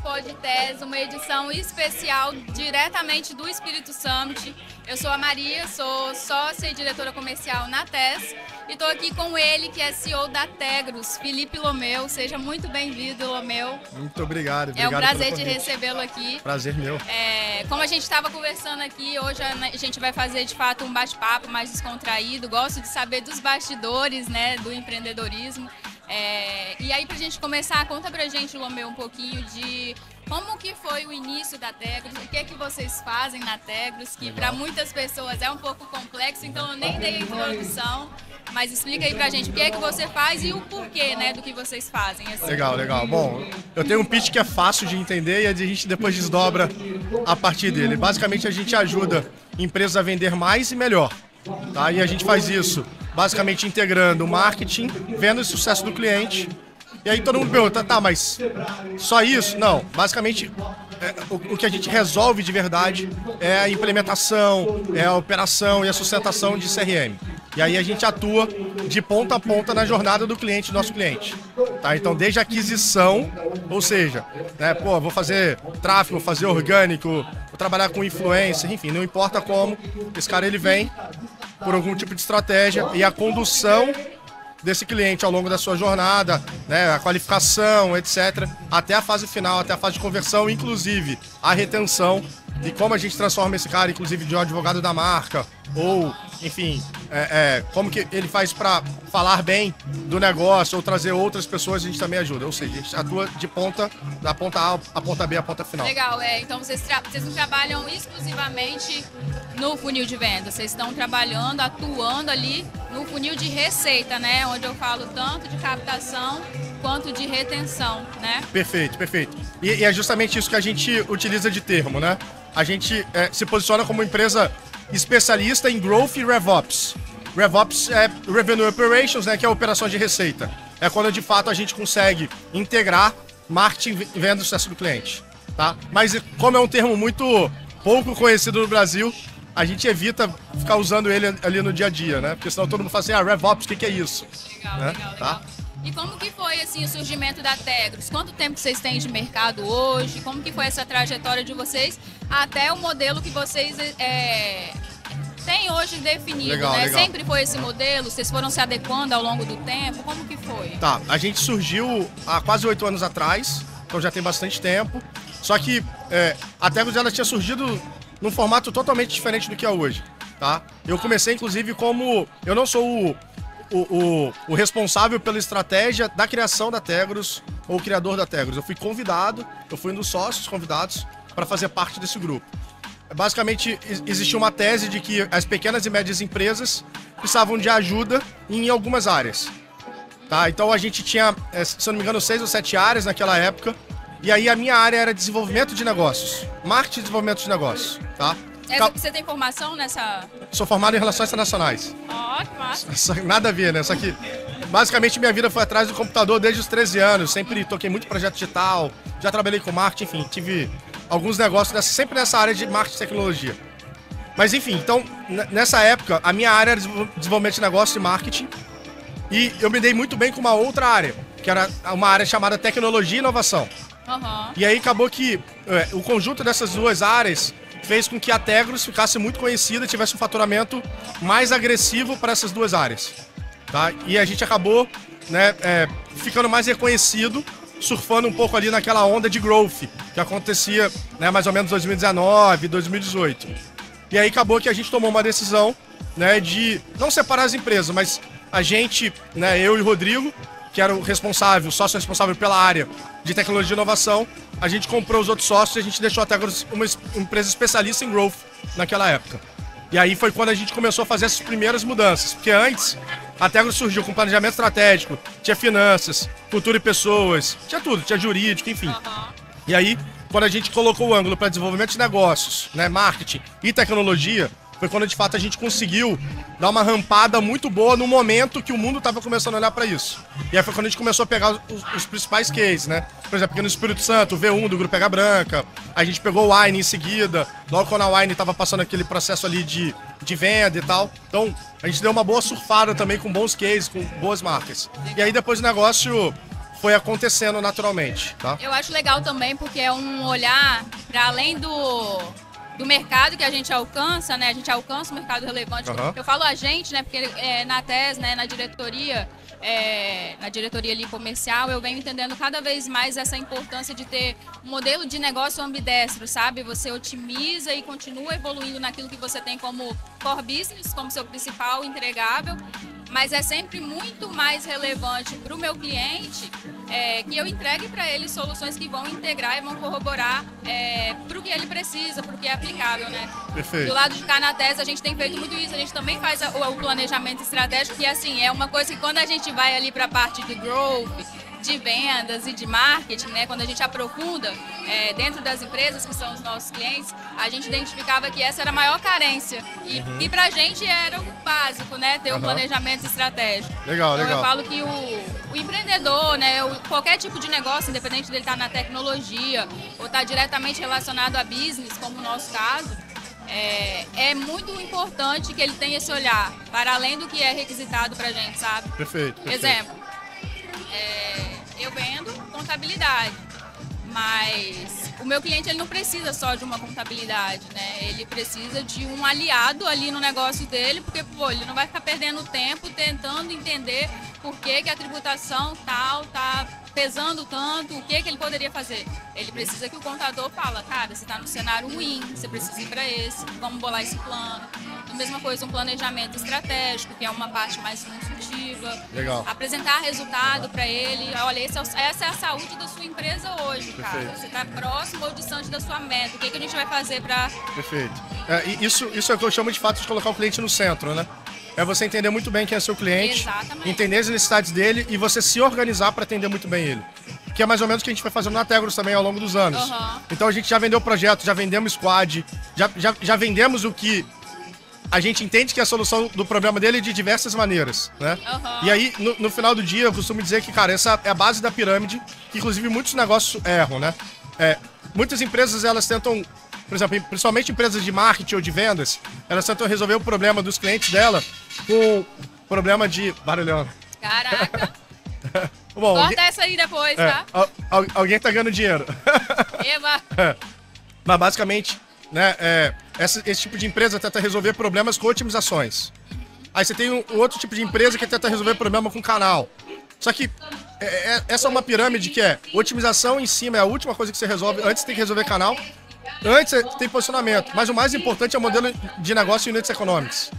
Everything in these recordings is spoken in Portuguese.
PodTES, uma edição especial diretamente do Espírito Summit. Eu sou a Maria, sou sócia e diretora comercial na TES e estou aqui com ele, que é CEO da Tegros, Felipe Lomeu. Seja muito bem-vindo, Lomeu. Muito obrigado. É um prazer te recebê-lo aqui. Prazer meu. Como a gente estava conversando aqui, hoje a gente vai fazer de fato um bate-papo mais descontraído. Gosto de saber dos bastidores, né, do empreendedorismo. E aí, pra gente começar, conta pra gente, Lomeu, um pouquinho de como que foi o início da Tegros, o que é que vocês fazem na Tegros, que para muitas pessoas é um pouco complexo, então eu nem dei a introdução, mas explica aí pra gente o que é que você faz e o porquê, né, do que vocês fazem. Assim. Legal, legal. Bom, eu tenho um pitch que é fácil de entender e a gente depois desdobra a partir dele. Basicamente, a gente ajuda empresas a vender mais e melhor. Tá? E a gente faz isso basicamente integrando o marketing, vendo o sucesso do cliente. E aí todo mundo pergunta, tá, mas só isso? Não, basicamente o que a gente resolve de verdade é a implementação, é a operação e a sustentação de CRM. E aí a gente atua de ponta a ponta na jornada do cliente, do nosso cliente. Tá? Então desde a aquisição, ou seja, né, vou fazer tráfego, vou fazer orgânico, vou trabalhar com influencer, enfim, não importa como, esse cara ele vem por algum tipo de estratégia e a condução desse cliente ao longo da sua jornada, né, a qualificação, etc., até a fase final, até a fase de conversão, inclusive a retenção e como a gente transforma esse cara, inclusive, de um advogado da marca ou, enfim, como que ele faz para falar bem do negócio ou trazer outras pessoas, a gente também ajuda. Ou seja, a gente atua de ponta, da ponta A à ponta B, à ponta final. Legal, então vocês não trabalham exclusivamente no funil de venda, vocês estão trabalhando, atuando ali no funil de receita, né? Onde eu falo tanto de captação quanto de retenção, né? Perfeito, perfeito. E é justamente isso que a gente utiliza de termo, né? A gente se posiciona como empresa especialista em Growth e RevOps. RevOps é Revenue Operations, né, que é a operação de receita. É quando de fato a gente consegue integrar marketing e venda do sucesso do cliente. Tá? Mas como é um termo muito pouco conhecido no Brasil, a gente evita ficar usando ele ali no dia a dia, né? Porque senão todo mundo fala assim, RevOps, o que é isso? Legal, né? legal, tá? legal. E como que foi assim, o surgimento da Tegros? Quanto tempo vocês têm de mercado hoje? Como que foi essa trajetória de vocês até o modelo que vocês têm hoje definido? Legal, né? legal. Sempre foi esse modelo? Vocês foram se adequando ao longo do tempo? Como que foi? Tá, a gente surgiu há quase 8 anos atrás, então já tem bastante tempo. Só que a Tegros ela tinha surgido num formato totalmente diferente do que é hoje. Tá? Eu comecei, inclusive, como... Eu não sou o responsável pela estratégia da criação da Tegros ou o criador da Tegros. Eu fui convidado, eu fui um dos sócios convidados para fazer parte desse grupo. Basicamente, existia uma tese de que as pequenas e médias empresas precisavam de ajuda em algumas áreas. Tá? Então a gente tinha, se eu não me engano, 6 ou 7 áreas naquela época. E aí a minha área era desenvolvimento de negócios, marketing e desenvolvimento de negócios. Tá? Você tem formação nessa... Sou formado em Relações Internacionais. Ó, que massa. Nada a ver, né? Só que, basicamente, minha vida foi atrás do computador desde os 13 anos. Sempre toquei muito projeto digital, já trabalhei com marketing, enfim, tive alguns negócios sempre nessa área de marketing e tecnologia. Mas, enfim, então, nessa época, a minha área era desenvolvimento de negócio e marketing. E eu me dei muito bem com uma outra área, que era uma área chamada tecnologia e inovação. Uhum. E aí acabou que o conjunto dessas duas áreas fez com que a Tegros ficasse muito conhecida, tivesse um faturamento mais agressivo para essas duas áreas. Tá? E a gente acabou, né, ficando mais reconhecido, surfando um pouco ali naquela onda de growth, que acontecia, né, mais ou menos 2019, 2018. E aí acabou que a gente tomou uma decisão, né, de não separar as empresas, mas a gente, né, eu e o Rodrigo, que era o responsável, sócio responsável pela área de tecnologia e inovação, a gente comprou os outros sócios e a gente deixou até agora uma empresa especialista em growth naquela época. E aí foi quando a gente começou a fazer essas primeiras mudanças, porque antes a Tegros surgiu com planejamento estratégico, tinha finanças, cultura e pessoas, tinha tudo, tinha jurídico, enfim. Uhum. E aí, quando a gente colocou o ângulo para desenvolvimento de negócios, né, marketing e tecnologia, foi quando de fato a gente conseguiu dar uma rampada muito boa no momento que o mundo estava começando a olhar para isso. E aí foi quando a gente começou a pegar os principais cases, né? Por exemplo, aqui no Espírito Santo, o V1 do Grupo Pega Branca, a gente pegou o Wine em seguida, logo quando a Wine estava passando aquele processo ali de venda e tal. Então, a gente deu uma boa surfada também com bons cases, com boas marcas. E aí depois o negócio foi acontecendo naturalmente, tá? Eu acho legal também porque é um olhar para além do mercado que a gente alcança, né? A gente alcança o mercado relevante. Eu falo a gente, né? Porque na TES, né? Na diretoria ali comercial, eu venho entendendo cada vez mais essa importância de ter um modelo de negócio ambidestro, sabe? Você otimiza e continua evoluindo naquilo que você tem como core business, como seu principal entregável, mas é sempre muito mais relevante para o meu cliente que eu entregue para ele soluções que vão integrar e vão corroborar para o que ele precisa, para o que é aplicável, né? Perfeito. Do lado de cá na TES, a gente tem feito muito isso, a gente também faz o planejamento estratégico, que assim, é uma coisa que quando a gente vai ali para a parte de growth, de vendas e de marketing, né? Quando a gente aprofunda dentro das empresas que são os nossos clientes, a gente identificava que essa era a maior carência e pra gente era o básico, né? Ter um planejamento estratégico. Legal, então, legal. eu falo que o empreendedor, né? Qualquer tipo de negócio, independente dele estar na tecnologia ou estar diretamente relacionado a business, como o nosso caso, é muito importante que ele tenha esse olhar para além do que é requisitado pra gente, sabe? Perfeito. Exemplo, eu vendo contabilidade, mas o meu cliente ele não precisa só de uma contabilidade, né? Ele precisa de um aliado ali no negócio dele, porque ele não vai ficar perdendo tempo tentando entender por que a tributação tal tá pesando tanto, o que ele poderia fazer. Ele precisa que o contador fala, cara, você está no cenário ruim, você precisa ir para esse, vamos bolar esse plano. A mesma coisa, um planejamento estratégico, que é uma parte mais consultiva. Legal. Apresentar resultado para ele. Olha, essa é a saúde da sua empresa hoje, cara. Perfeito. Você está próximo ou distante da sua meta. O que a gente vai fazer para... Perfeito. Isso é o que eu chamo de fato de colocar o cliente no centro, né? É você entender muito bem quem é seu cliente, Exatamente. entender as necessidades dele e você se organizar para atender muito bem ele. Que é mais ou menos o que a gente vai fazendo na Tegros também ao longo dos anos. Então a gente já vendeu projeto, já vendemos squad, já vendemos o que a gente entende que é a solução do problema dele de diversas maneiras, né? E aí, no final do dia, eu costumo dizer que, cara, essa é a base da pirâmide, que inclusive muitos negócios erram, né? Muitas empresas, elas tentam, por exemplo, principalmente empresas de marketing ou de vendas, elas tentam resolver o problema dos clientes dela com problema de... Barulhão. Caraca. Bom, corta essa aí depois, tá? Alguém tá ganhando dinheiro. Eva. Mas basicamente, né, esse tipo de empresa tenta resolver problemas com otimizações. Aí você tem um outro tipo de empresa que tenta resolver problema com canal. Só que essa é uma pirâmide que otimização em cima é a última coisa que você resolve. Antes você tem que resolver canal, antes você tem posicionamento. Mas o mais importante é o modelo de negócio e units economics.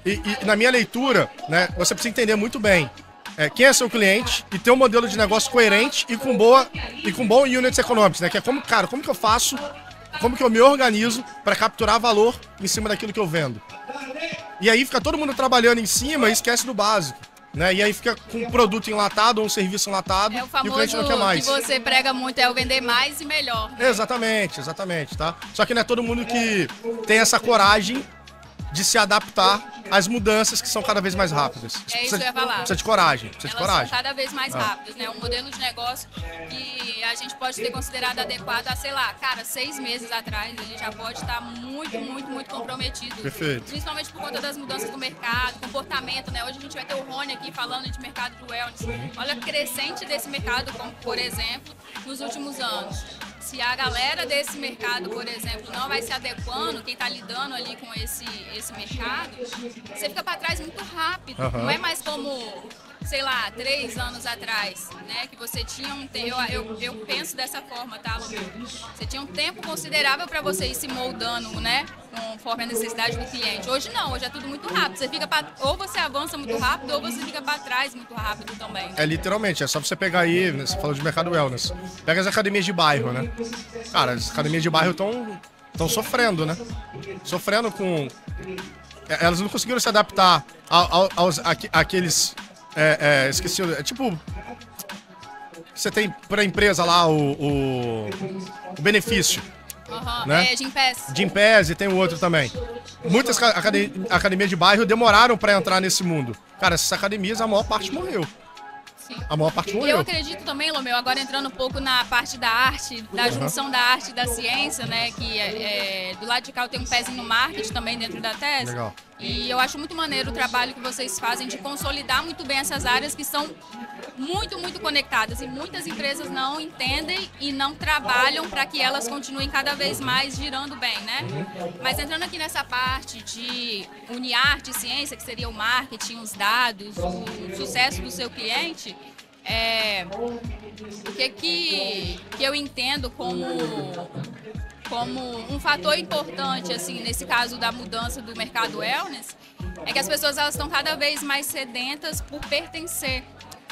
E na minha leitura, né, você precisa entender muito bem quem é seu cliente e ter um modelo de negócio coerente e com bom units economics, né? Que é como que eu faço, como que eu me organizo para capturar valor em cima daquilo que eu vendo. E aí fica todo mundo trabalhando em cima e esquece do básico, né? E aí fica com um produto enlatado ou um serviço enlatado e o cliente não quer mais. Que você prega muito é o vender mais e melhor. Né? Exatamente, tá? Só que não é todo mundo que tem essa coragem de se adaptar às mudanças que são cada vez mais rápidas. É isso que eu ia falar. Precisa de coragem. São cada vez mais rápidas, né? Um modelo de negócio que a gente pode ter considerado adequado há, sei lá, cara, 6 meses atrás, ele já pode estar muito comprometido. Perfeito. Principalmente por conta das mudanças do mercado, comportamento, né? Hoje a gente vai ter o Rony aqui falando de mercado de wellness. Olha a crescente desse mercado, como, por exemplo, nos últimos anos. Se a galera desse mercado, por exemplo, não vai se adequando, quem está lidando ali com esse mercado, você fica para trás muito rápido. Não é mais como, sei lá, 3 anos atrás, né? Que você tinha um tempo. Eu penso dessa forma, tá, Lu? Você tinha um tempo considerável para você ir se moldando, né? Conforme a necessidade do cliente. Hoje não, hoje é tudo muito rápido. Você fica ou você avança muito rápido, ou você fica para trás muito rápido também. Literalmente, é só você pegar aí, né, você falou de mercado wellness. Pega as academias de bairro, né? Cara, as academias de bairro estão sofrendo, né? Sofrendo com... Elas não conseguiram se adaptar àqueles... esqueci, tipo... Você tem pra empresa lá o benefício. Né? Gympass e tem o outro também. Muitas academias de bairro demoraram para entrar nesse mundo. Cara, essas academias, a maior parte morreu. Sim. A maior parte morreu. E eu acredito também, Lomeu, agora entrando um pouco na parte da arte, da junção da arte e da ciência, né? Que do lado de cá eu tenho um pezinho no marketing também dentro da tese. Legal. E eu acho muito maneiro o trabalho que vocês fazem de consolidar muito bem essas áreas que são muito, muito conectadas. E muitas empresas não entendem e não trabalham para que elas continuem cada vez mais girando bem, né? Mas entrando aqui nessa parte de unir arte e ciência, que seria o marketing, os dados, o sucesso do seu cliente, o que eu entendo como um fator importante, assim, nesse caso da mudança do mercado wellness, é que as pessoas elas estão cada vez mais sedentas por pertencer,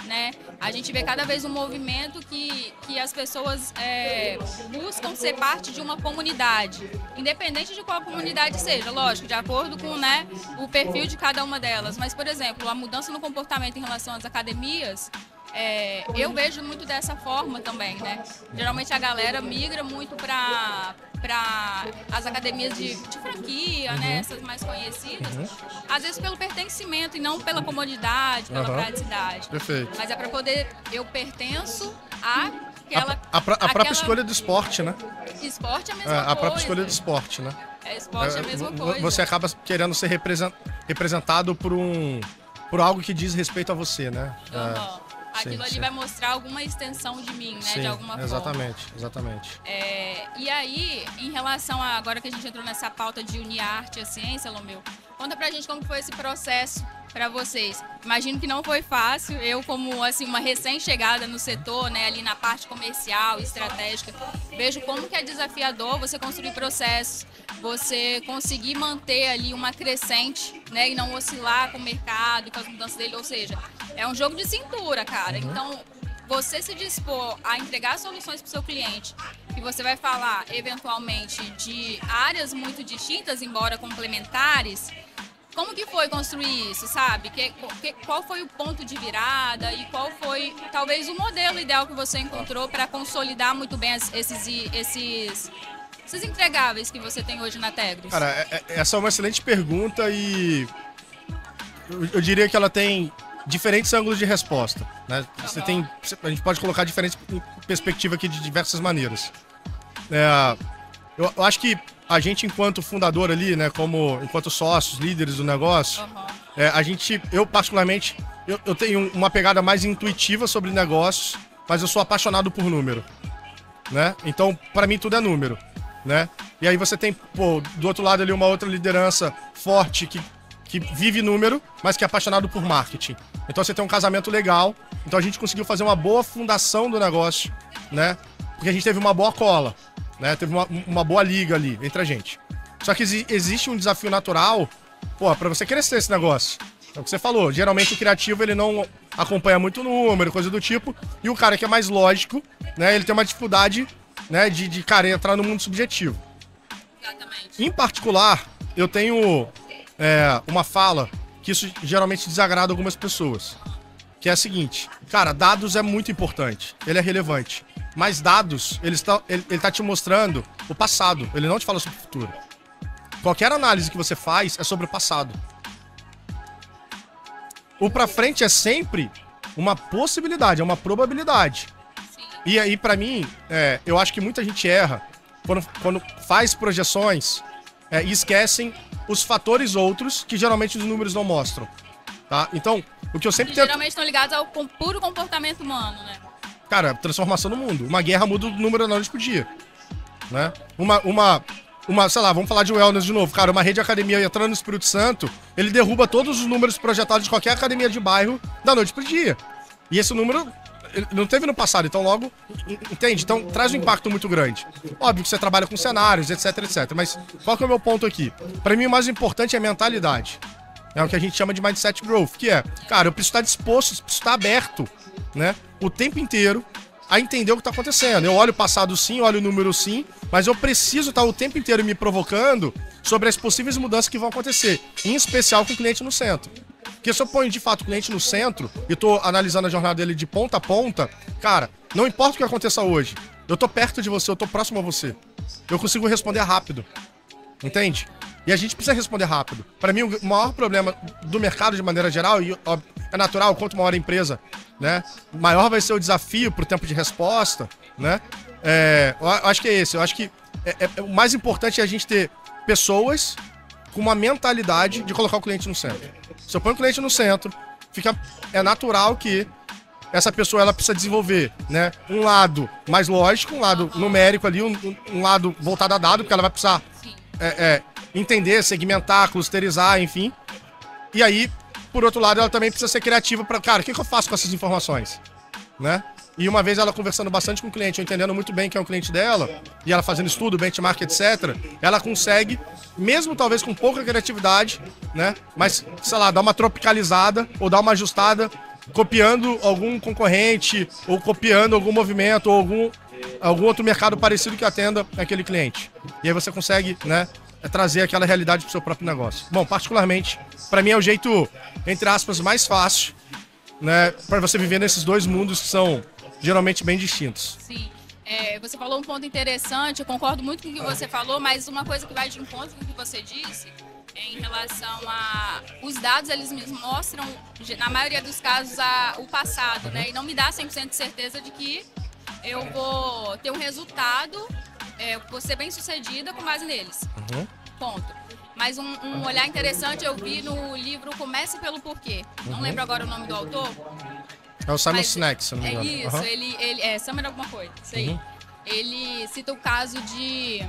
né? A gente vê cada vez um movimento que as pessoas buscam ser parte de uma comunidade, independente de qual comunidade seja, lógico, de acordo com, né, o perfil de cada uma delas. Mas, por exemplo, a mudança no comportamento em relação às academias, eu vejo muito dessa forma também, né? Geralmente a galera migra muito para as academias de franquia, né? Essas mais conhecidas. Às vezes pelo pertencimento e não pela comodidade, pela praticidade. Perfeito. Mas é para poder, eu pertenço a própria escolha do esporte, né? Esporte é a mesma coisa. A própria escolha do esporte, né? Esporte é a mesma coisa. Você acaba querendo ser representado por algo que diz respeito a você, né? Aquilo ali vai mostrar alguma extensão de mim, né? Sim, de alguma forma. Exatamente. E aí, em relação a agora que a gente entrou nessa pauta de unir a arte e a ciência, Lomeu, conta pra gente como foi esse processo para vocês. Imagino que não foi fácil. Eu, como assim, uma recém-chegada no setor, né, ali na parte comercial, estratégica, vejo como que é desafiador você construir processos, você conseguir manter ali uma crescente, né, e não oscilar com o mercado, com as mudanças dele. Ou seja, é um jogo de cintura, cara. Então, você se dispor a entregar soluções para o seu cliente, e você vai falar, eventualmente, de áreas muito distintas, embora complementares. Como que foi construir isso, sabe? Qual foi o ponto de virada e qual foi, talvez, o modelo ideal que você encontrou para consolidar muito bem esses entregáveis que você tem hoje na Tegros? Cara, essa é uma excelente pergunta e eu diria que ela tem diferentes ângulos de resposta, né? A gente pode colocar diferentes perspectivas aqui de diversas maneiras. Eu acho que a gente, enquanto fundador ali, né, enquanto sócios, líderes do negócio, eu particularmente, eu tenho uma pegada mais intuitiva sobre negócios, mas eu sou apaixonado por número, né? Então, para mim, tudo é número, né? E aí você tem, do outro lado ali, uma outra liderança forte que vive número, mas que é apaixonado por marketing. Então, você tem um casamento legal. Então, a gente conseguiu fazer uma boa fundação do negócio, né? Porque a gente teve uma boa cola, né? Teve uma boa liga ali entre a gente. Só que existe um desafio natural, para você crescer esse negócio. É o que você falou, geralmente o criativo ele não acompanha muito o número, coisa do tipo, e o cara que é mais lógico, né, ele tem uma dificuldade, né, de cara, entrar no mundo subjetivo. Exatamente. Em particular, eu tenho uma fala que isso geralmente desagrada algumas pessoas, que é a seguinte: cara, dados é muito importante, ele é relevante. Mas dados, ele tá te mostrando o passado, ele não te fala sobre o futuro. Qualquer análise que você faz é sobre o passado. O pra frente é sempre uma possibilidade, é uma probabilidade. Sim. E aí, pra mim, eu acho que muita gente erra quando faz projeções e esquecem os fatores outros que geralmente os números não mostram. Tá? Então, o que eu sempre tento... Geralmente estão ligados ao puro comportamento humano, né? Cara, transformação no mundo. Uma guerra muda o número da noite pro dia, né? Sei lá, vamos falar de wellness de novo. Cara, uma rede de academia entrando no Espírito Santo, ele derruba todos os números projetados de qualquer academia de bairro da noite pro dia. E esse número não teve no passado, então logo, entende? Então traz um impacto muito grande. Óbvio que você trabalha com cenários, etc, etc. Mas qual que é o meu ponto aqui? Pra mim o mais importante é a mentalidade. É o que a gente chama de mindset growth, que é, cara, eu preciso estar disposto, preciso estar aberto, né, o tempo inteiro a entender o que está acontecendo. Eu olho o passado sim, olho o número sim, mas eu preciso estar o tempo inteiro me provocando sobre as possíveis mudanças que vão acontecer, em especial com o cliente no centro. Porque se eu ponho de fato o cliente no centro e estou analisando a jornada dele de ponta a ponta, cara, não importa o que aconteça hoje, eu estou perto de você, eu estou próximo a você. Eu consigo responder rápido, entende? E a gente precisa responder rápido. Para mim, o maior problema do mercado de maneira geral, e é natural, quanto maior a empresa, né, maior vai ser o desafio pro tempo de resposta, né? Eu acho que é esse. Eu acho que o mais importante é a gente ter pessoas com uma mentalidade de colocar o cliente no centro. Se eu ponho o cliente no centro, é natural que essa pessoa ela precisa desenvolver, né, um lado mais lógico, um lado numérico ali, um lado voltado a dado, porque ela vai precisar entender, segmentar, clusterizar, enfim. E aí, por outro lado, ela também precisa ser criativa para, cara, o que eu faço com essas informações, né? E uma vez ela conversando bastante com o cliente, eu entendendo muito bem quem é o cliente dela, e ela fazendo estudo, benchmark, etc., ela consegue, mesmo talvez com pouca criatividade, né? Mas, sei lá, dar uma tropicalizada ou dar uma ajustada, copiando algum concorrente, ou copiando algum movimento, ou algum outro mercado parecido que atenda aquele cliente. E aí você consegue, né, trazer aquela realidade para o seu próprio negócio. Bom, particularmente, para mim é o jeito, entre aspas, mais fácil, né, para você viver nesses dois mundos que são geralmente bem distintos. Sim. Você falou um ponto interessante, eu concordo muito com o que você falou, mas uma coisa que vai de encontro com o que você disse, em relação a... Os dados, eles me mostram, na maioria dos casos, o passado, né? E não me dá 100% de certeza de que eu vou ter um resultado, vou ser bem sucedida com base neles. Ponto. Mas um olhar interessante eu vi no livro Comece pelo Porquê. Não lembro agora o nome do autor. É o Simon Sinek, se não me engano. Isso, ele é Summer alguma coisa, isso aí. Ele cita o caso de...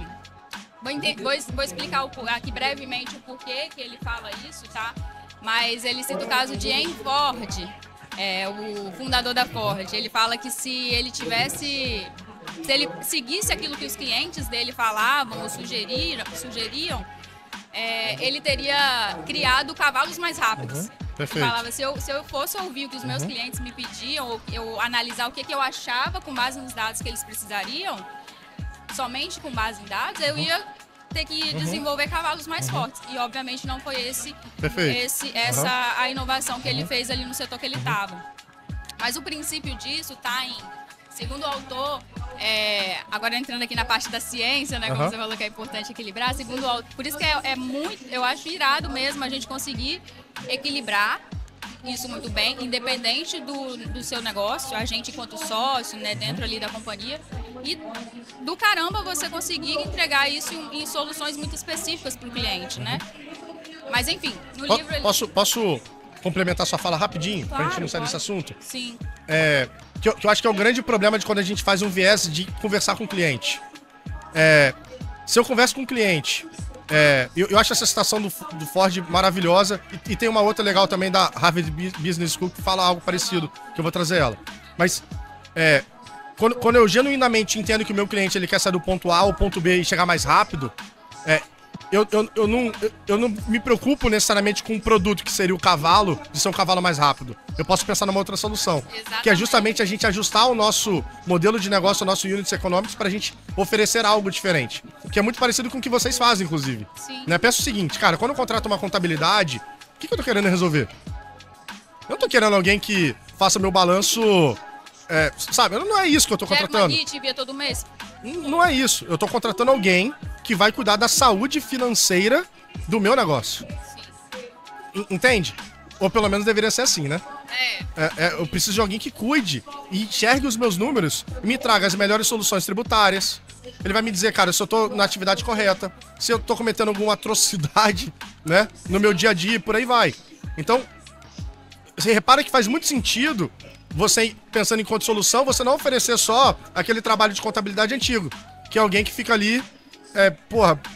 Vou explicar aqui brevemente o porquê que ele fala isso, tá? Mas ele cita o caso de Henry Ford, o fundador da Ford. Ele fala que se ele seguisse aquilo que os clientes dele falavam ou sugeriam, ele teria criado cavalos mais rápidos. Perfeito. Falava, se eu fosse ouvir o que os meus clientes me pediam, ou eu analisar o que eu achava com base nos dados que eles precisariam, somente com base em dados, eu ia ter que desenvolver cavalos mais fortes. E, obviamente, não foi essa a inovação que ele fez ali no setor que ele estava. Mas o princípio disso está em, segundo o autor, agora entrando aqui na parte da ciência, né, como você falou que é importante equilibrar, segundo o autor, por isso que eu acho irado mesmo a gente conseguir equilibrar isso muito bem, independente do seu negócio, a gente enquanto sócio, né, dentro ali da companhia, e do caramba você conseguir entregar isso em soluções muito específicas para o cliente, né? Mas enfim, no livro... Posso complementar sua fala rapidinho, Claro, pra gente não sair desse assunto? Sim. Que eu acho que é o grande problema de quando a gente faz um viés de conversar com o cliente. Se eu converso com o cliente... eu acho essa citação do Ford maravilhosa e tem uma outra legal também da Harvard Business School que fala algo parecido, que eu vou trazer ela. Mas quando eu genuinamente entendo que o meu cliente ele quer sair do ponto A ao ponto B e chegar mais rápido, eu não me preocupo necessariamente com um produto que seria o cavalo, de ser um cavalo mais rápido. Eu posso pensar numa outra solução. Exatamente. Que é justamente a gente ajustar o nosso modelo de negócio, o nosso units econômicos, para a gente oferecer algo diferente. Que é muito parecido com o que vocês fazem, inclusive. Sim. Né? Pensa o seguinte, cara, quando eu contrato uma contabilidade, o que eu tô querendo resolver? Eu não tô querendo alguém que faça meu balanço... sabe, não é isso que eu tô contratando. Quero uma guia via todo mês? Não é isso. Eu tô contratando alguém que vai cuidar da saúde financeira do meu negócio. Entende? Ou pelo menos deveria ser assim, né? Eu preciso de alguém que cuide e enxergue os meus números e me traga as melhores soluções tributárias. Ele vai me dizer, cara, se eu tô na atividade correta, se eu tô cometendo alguma atrocidade, né, no meu dia a dia e por aí vai. Então, você repara que faz muito sentido você, pensando em quanto solução, você não oferecer só aquele trabalho de contabilidade antigo, que é alguém que fica ali,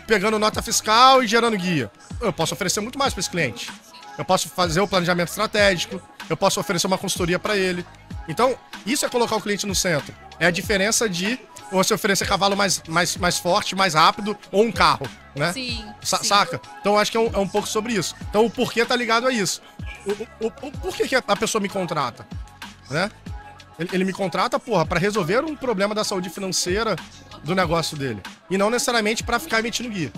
pegando nota fiscal e gerando guia. Eu posso oferecer muito mais para esse cliente. Eu posso fazer o planejamento estratégico, eu posso oferecer uma consultoria para ele. Então, isso é colocar o cliente no centro. É a diferença de você oferecer cavalo mais forte, mais rápido, ou um carro, né? Sim. Saca? Então, eu acho que é um pouco sobre isso. Então, o porquê tá ligado a isso. O porquê que a pessoa me contrata? Né? Ele me contrata, para resolver um problema da saúde financeira do negócio dele. E não necessariamente para ficar emitindo guia.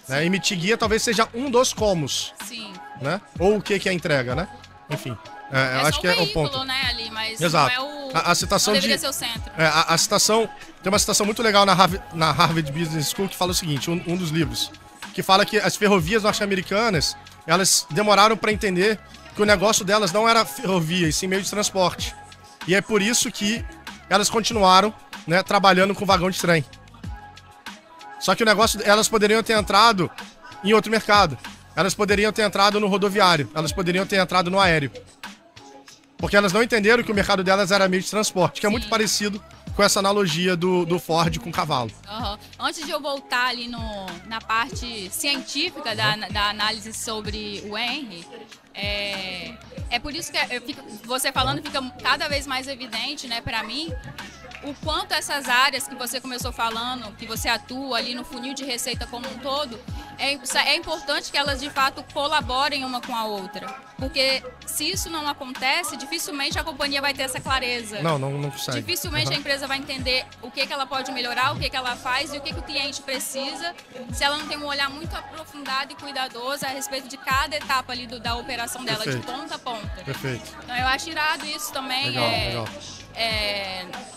Né? Emitir guia talvez seja um dos comos. Sim. Né? Ou o que é a entrega, né? Enfim, eu acho que é o ponto. Né, ali, mas exato. Não é o... A citação não deveria ser o centro. A citação... Tem uma citação muito legal na Harvard Business School que fala o seguinte, um dos livros, que fala que as ferrovias norte-americanas, elas demoraram para entender que o negócio delas não era ferrovia, e sim meio de transporte. E é por isso que elas continuaram, né, trabalhando com vagão de trem. Só que o negócio, elas poderiam ter entrado em outro mercado. Elas poderiam ter entrado no rodoviário, elas poderiam ter entrado no aéreo. Porque elas não entenderam que o mercado delas era meio de transporte, que é muito parecido com essa analogia do Ford com o cavalo. Antes de eu voltar ali na parte científica da análise sobre o Henry, é por isso que você falando fica cada vez mais evidente, né, para mim, o quanto essas áreas que você começou falando, que você atua ali no funil de receita como um todo, é importante que elas de fato colaborem uma com a outra. Porque se isso não acontece, dificilmente a companhia vai ter essa clareza. Não consegue. Dificilmente a empresa vai entender o que ela pode melhorar, o que ela faz e o que o cliente precisa, se ela não tem um olhar muito aprofundado e cuidadoso a respeito de cada etapa ali da operação dela, de ponta a ponta. Perfeito. Então eu acho irado isso também. Legal.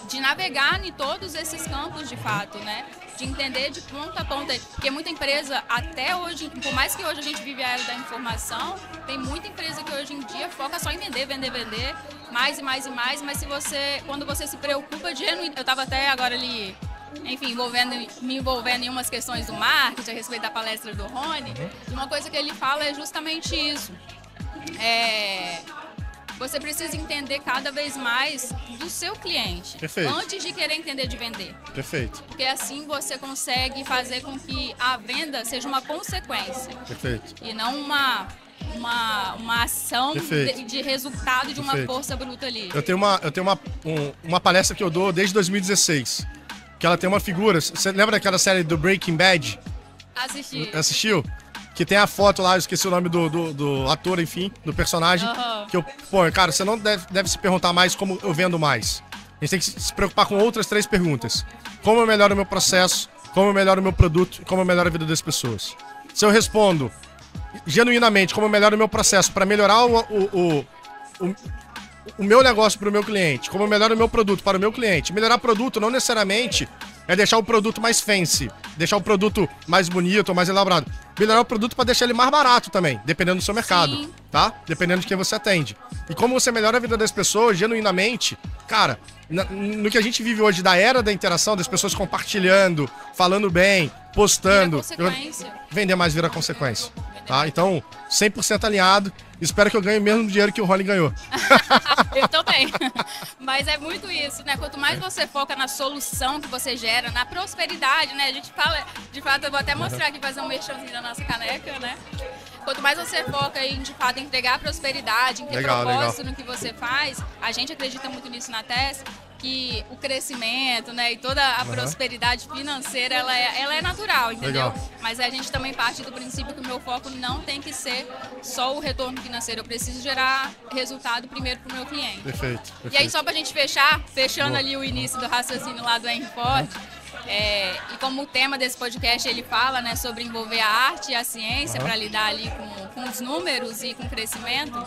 De navegar em todos esses campos de fato, né? De entender de ponta a ponta. Porque muita empresa, até hoje, por mais que hoje a gente vive a era da informação, tem muita empresa que hoje em dia foca só em vender, mais e mais e mais, mas quando você se preocupa de... Eu estava até agora ali, enfim, me envolvendo em umas questões do marketing, a respeito da palestra do Rony, e uma coisa que ele fala é justamente isso. Você precisa entender cada vez mais do seu cliente. Perfeito. Antes de querer entender de vender. Perfeito. Porque assim você consegue fazer com que a venda seja uma consequência. Perfeito. E não uma ação de resultado de uma força bruta ali. Eu tenho uma palestra que eu dou desde 2016. Que ela tem uma figura. Você lembra daquela série do Breaking Bad? Assisti. Assistiu? Que tem a foto lá, eu esqueci o nome do ator, enfim, do personagem. Que cara, você não deve se perguntar mais como eu vendo mais. A gente tem que se preocupar com outras 3 perguntas. Como eu melhoro o meu processo, como eu melhoro o meu produto e como eu melhoro a vida das pessoas. Se eu respondo genuinamente como eu melhoro o meu processo para melhorar o meu negócio para o meu cliente, como eu melhoro o meu produto para o meu cliente. Melhorar produto não necessariamente é deixar o produto mais fancy, deixar o produto mais bonito ou mais elaborado. Melhorar o produto para deixar ele mais barato também, dependendo do seu mercado, Sim. tá? Dependendo de quem você atende. E como você melhora a vida das pessoas, genuinamente, cara, no que a gente vive hoje da era da interação, das pessoas compartilhando, falando bem, postando, vender mais vira consequência, tá? Então, 100% alinhado. Espero que eu ganhe o mesmo dinheiro que o Rony ganhou. Eu também. Mas é muito isso, né? Quanto mais você foca na solução que você gera, na prosperidade, né? A gente fala, de fato, eu vou até mostrar aqui, fazer um merchanzinho da nossa caneca, né? Quanto mais você foca em, de fato, entregar prosperidade, em ter propósito no que você faz, a gente acredita muito nisso na TES, que o crescimento, né, e toda a prosperidade financeira, ela é natural, entendeu? Mas a gente também parte do princípio que o meu foco não tem que ser só o retorno financeiro. Eu preciso gerar resultado primeiro para o meu cliente. Perfeito. E aí, só para a gente fechando ali o início do raciocínio lá do Henry Ford, e como o tema desse podcast ele fala, né, sobre envolver a arte e a ciência para lidar ali com os números e com o crescimento,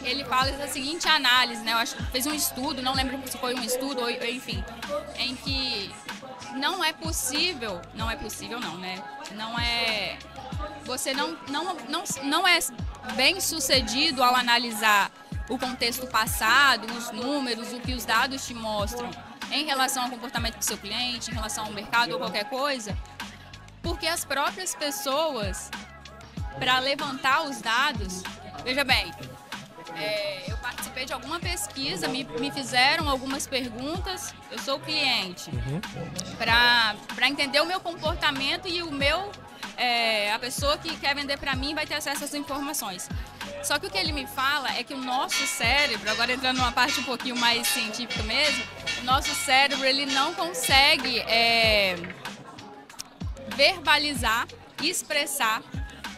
ele fala da seguinte análise, né? Eu acho que fez um estudo, não lembro se foi um estudo ou enfim, em que não é possível não, né? Você não é bem sucedido ao analisar o contexto passado, os números, o que os dados te mostram em relação ao comportamento do seu cliente, em relação ao mercado ou qualquer coisa, porque as próprias pessoas, para levantar os dados, veja bem, eu participei de alguma pesquisa, me fizeram algumas perguntas, eu sou o cliente, para entender o meu comportamento e a pessoa que quer vender para mim vai ter acesso às informações. Só que o que ele me fala é que o nosso cérebro, agora entrando numa parte um pouquinho mais científica mesmo, o nosso cérebro ele não consegue verbalizar e expressar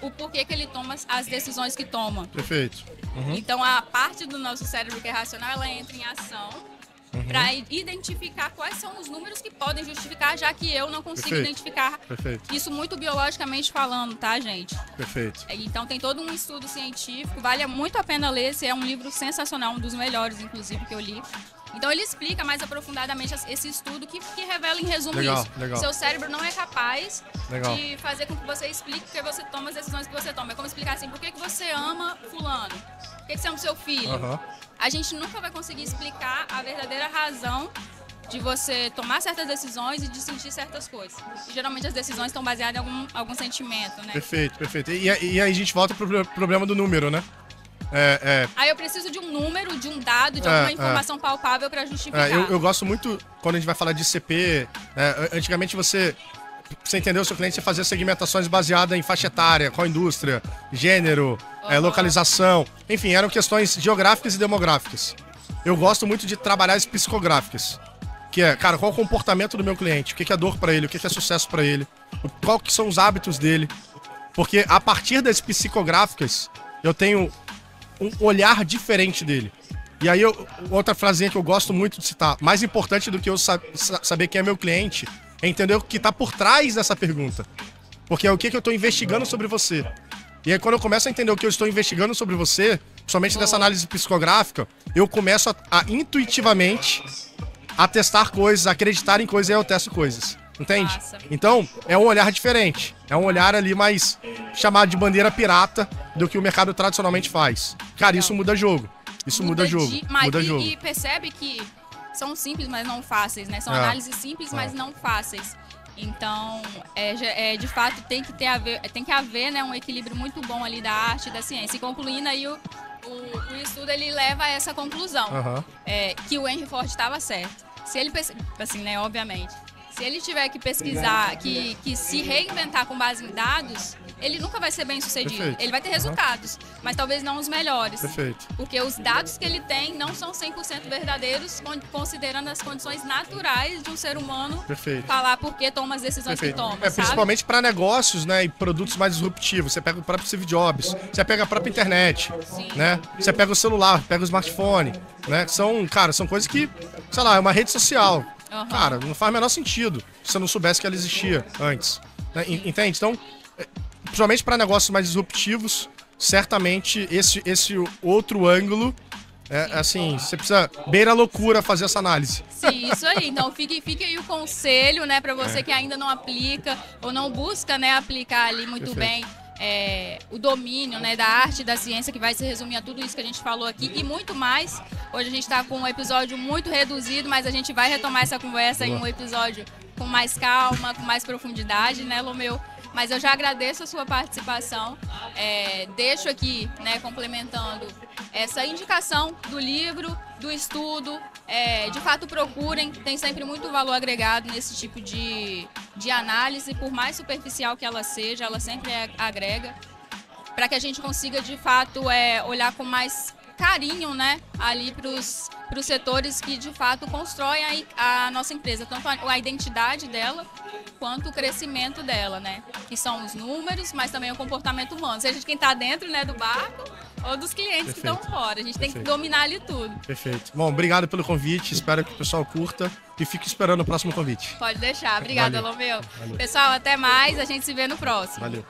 o porquê que ele toma as decisões que toma. Perfeito. Então a parte do nosso cérebro que é racional, ela entra em ação para identificar quais são os números que podem justificar, já que eu não consigo identificar isso muito biologicamente falando, tá, gente? Perfeito. Então tem todo um estudo científico, vale muito a pena ler, esse é um livro sensacional, um dos melhores, inclusive, que eu li. Então ele explica mais aprofundadamente esse estudo que revela em resumo isso. Legal. Seu cérebro não é capaz de fazer com que você explique porque você toma as decisões que você toma. É como explicar assim, por que você ama fulano? Por que você ama seu filho? A gente nunca vai conseguir explicar a verdadeira razão de você tomar certas decisões e de sentir certas coisas. E, geralmente as decisões estão baseadas em algum sentimento, né? Perfeito, perfeito. E aí a gente volta pro problema do número, né? Aí eu preciso de um número, de um dado, de alguma informação palpável para justificar. Eu gosto muito, quando a gente vai falar de CP, antigamente você entendeu o seu cliente, você fazia segmentações baseadas em faixa etária, qual indústria, gênero, localização, enfim, eram questões geográficas e demográficas. Eu gosto muito de trabalhar as psicográficas, que é, cara, qual é o comportamento do meu cliente, o que é dor para ele, o que é sucesso para ele, qual que são os hábitos dele, porque a partir das psicográficas eu tenho um olhar diferente dele. E aí, outra frasinha que eu gosto muito de citar, mais importante do que eu saber quem é meu cliente, é entender o que está por trás dessa pergunta. Porque é o que eu estou investigando sobre você. E aí, quando eu começo a entender o que eu estou investigando sobre você, somente dessa análise psicográfica, eu começo a intuitivamente a testar coisas, a acreditar em coisas, e aí eu testo coisas. Entende? Massa. Então, é um olhar diferente. É um olhar ali mais chamado de bandeira pirata do que o mercado tradicionalmente faz. Cara, isso muda jogo. Isso muda jogo. Muda jogo. E percebe que são simples, mas não fáceis, né? São análises simples, mas não fáceis. Então, de fato, tem que haver, né, um equilíbrio muito bom ali da arte e da ciência. E concluindo aí, o estudo, ele leva a essa conclusão, que o Henry Ford estava certo. Se ele, assim, né, obviamente, se ele tiver que pesquisar, que se reinventar com base em dados, ele nunca vai ser bem sucedido. Perfeito. Ele vai ter resultados, mas talvez não os melhores. Perfeito. Porque os dados que ele tem não são 100% verdadeiros, considerando as condições naturais de um ser humano falar por que toma as decisões que toma. Principalmente para negócios, né, e produtos mais disruptivos. Você pega o próprio Steve Jobs, você pega a própria internet, né? Você pega o celular, pega o smartphone, né? São coisas que, sei lá, é uma rede social. Cara, não faz o menor sentido se você não soubesse que ela existia antes. Né? Entende? Então, principalmente para negócios mais disruptivos, certamente esse outro ângulo, assim, você precisa beira a loucura fazer essa análise. Sim, isso aí. Então fique aí o conselho, né, para você que ainda não aplica ou não busca, né, aplicar ali muito bem o domínio, né, da arte e da ciência, que vai se resumir a tudo isso que a gente falou aqui e muito mais. Hoje a gente está com um episódio muito reduzido, mas a gente vai retomar essa conversa em um episódio com mais calma, com mais profundidade, né, Lomeu? Mas eu já agradeço a sua participação. Deixo aqui, né, complementando essa indicação do livro, do estudo. De fato, procurem. Tem sempre muito valor agregado nesse tipo de análise. Por mais superficial que ela seja, ela sempre agrega. Para que a gente consiga, de fato, olhar com mais carinho, né, ali para os setores que, de fato, constroem a nossa empresa. Tanto a identidade dela, quanto o crescimento dela, né? Que são os números, mas também o comportamento humano. Seja de quem está dentro, né, do barco ou dos clientes que estão fora. A gente tem que dominar ali tudo. Perfeito. Bom, obrigado pelo convite. Espero que o pessoal curta e fique esperando o próximo convite. Pode deixar. Obrigada, Lomeu. Pessoal, até mais. A gente se vê no próximo. Valeu.